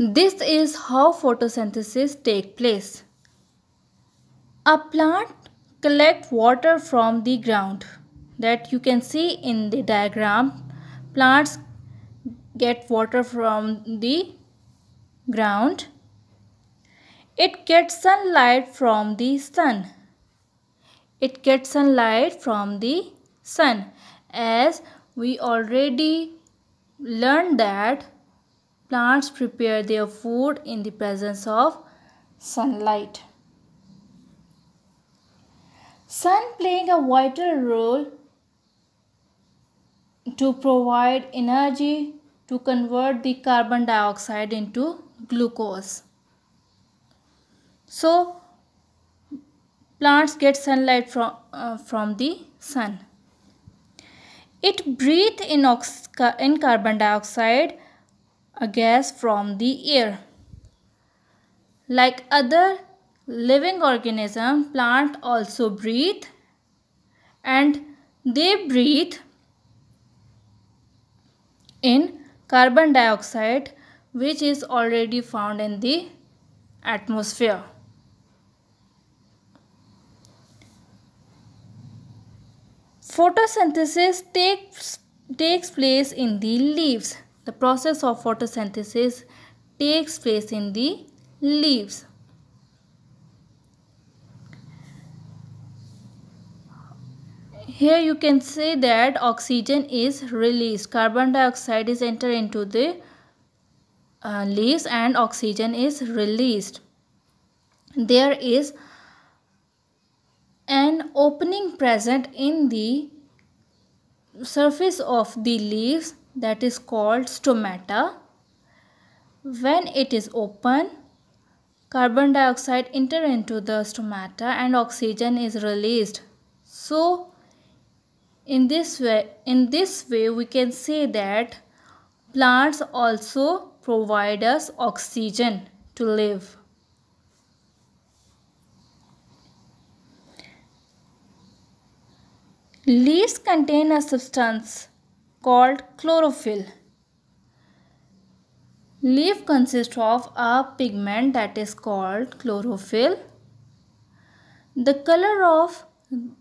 This is how photosynthesis takes place. A plant collects water from the ground. That you can see in the diagram. Plants get water from the ground. It gets sunlight from the sun. It gets sunlight from the sun. As we already learned that plants prepare their food in the presence of sunlight. Sun playing a vital role to provide energy to convert the carbon dioxide into glucose. So plants get sunlight from the sun. It breathes in carbon dioxide, a gas from the air. Like other living organisms, plants also breathe, and they breathe in carbon dioxide, which is already found in the atmosphere. Photosynthesis takes place in the leaves. The process of photosynthesis takes place in the leaves. Here you can say that oxygen is released. Carbon dioxide is entered into the leaves and oxygen is released. There is an opening present in the surface of the leaves that is called stomata. When it is open, carbon dioxide enter into the stomata and oxygen is released. So in this way we can say that plants also provide us oxygen to live. Leaves contain a substance called chlorophyll. Leaf consists of a pigment that is called chlorophyll. The color of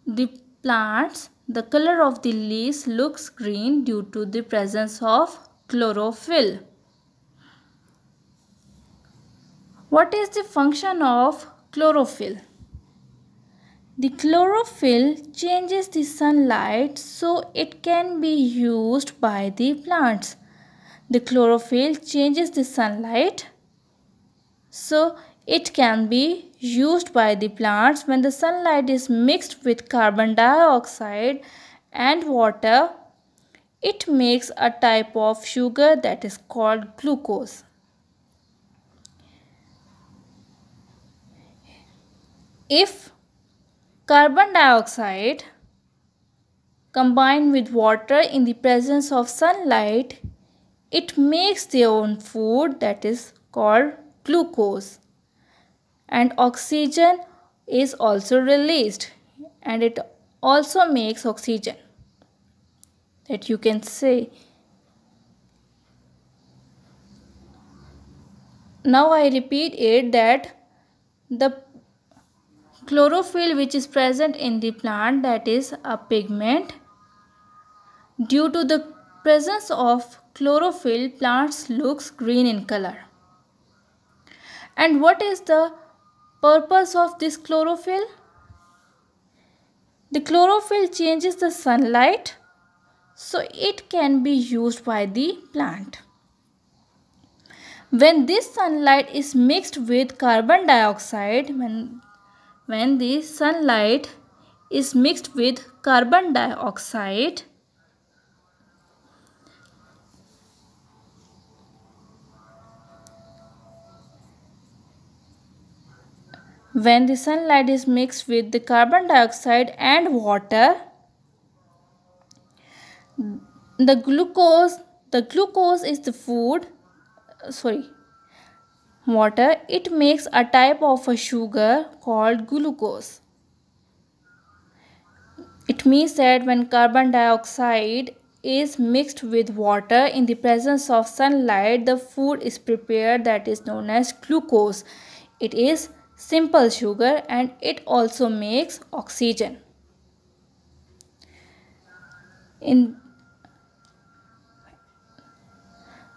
the plants, the color of the leaves looks green due to the presence of chlorophyll. What is the function of chlorophyll? The chlorophyll changes the sunlight so it can be used by the plants. The chlorophyll changes the sunlight so it can be used by the plants. When the sunlight is mixed with carbon dioxide and water, it makes a type of sugar that is called glucose. If carbon dioxide combined with water in the presence of sunlight, it makes their own food that is called glucose, and oxygen is also released and it also makes oxygen, that you can say. Now I repeat it, that the chlorophyll which is present in the plant, that is a pigment. Due to the presence of chlorophyll, plants looks green in color. And what is the purpose of this chlorophyll? The chlorophyll changes the sunlight so it can be used by the plant. When this sunlight is mixed with carbon dioxide, when the sunlight is mixed with carbon dioxide, when the sunlight is mixed with the carbon dioxide and water, the glucose is the food, water, it makes a type of a sugar called glucose. It means that when carbon dioxide is mixed with water. In the presence of sunlight, the food is prepared, that is known as glucose. It is simple sugar and it also makes oxygen. In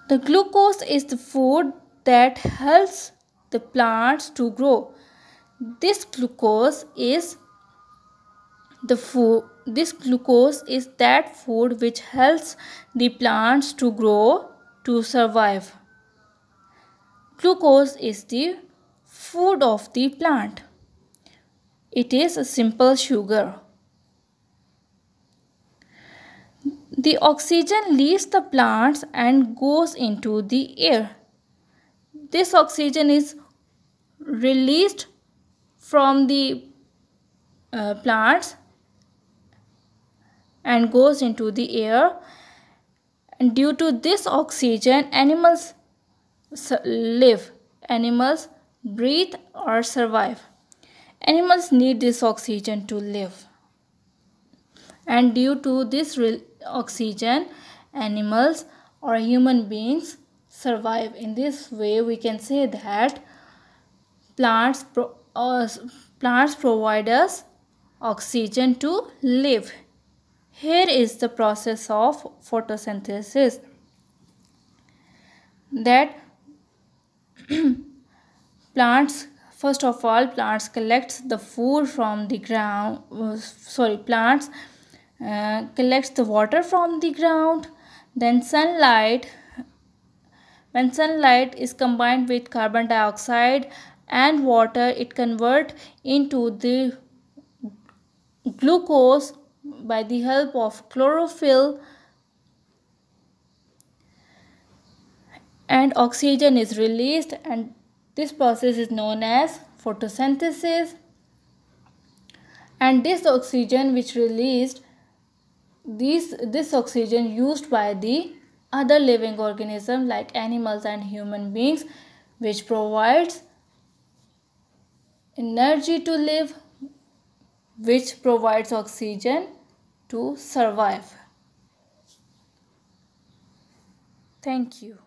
the glucose is the food that helps the plants to grow. This glucose is that food which helps the plants to grow, to survive. Glucose is the food of the plant. It is a simple sugar. The oxygen leaves the plants and goes into the air. This oxygen is released from the plants and goes into the air, and due to this oxygen animals live, animals breathe or survive. Animals need this oxygen to live, and due to this oxygen animals or human beings survive. In this way we can say that plants provide us oxygen to live. Here is the process of photosynthesis, that first of all plants collects the food from the ground, plants collects the water from the ground. Then when sunlight is combined with carbon dioxide and water, it converts into the glucose by the help of chlorophyll, and oxygen is released, and this process is known as photosynthesis. And this oxygen which released, this oxygen used by the other living organisms like animals and human beings, which provides energy to live, which provides oxygen to survive. Thank you.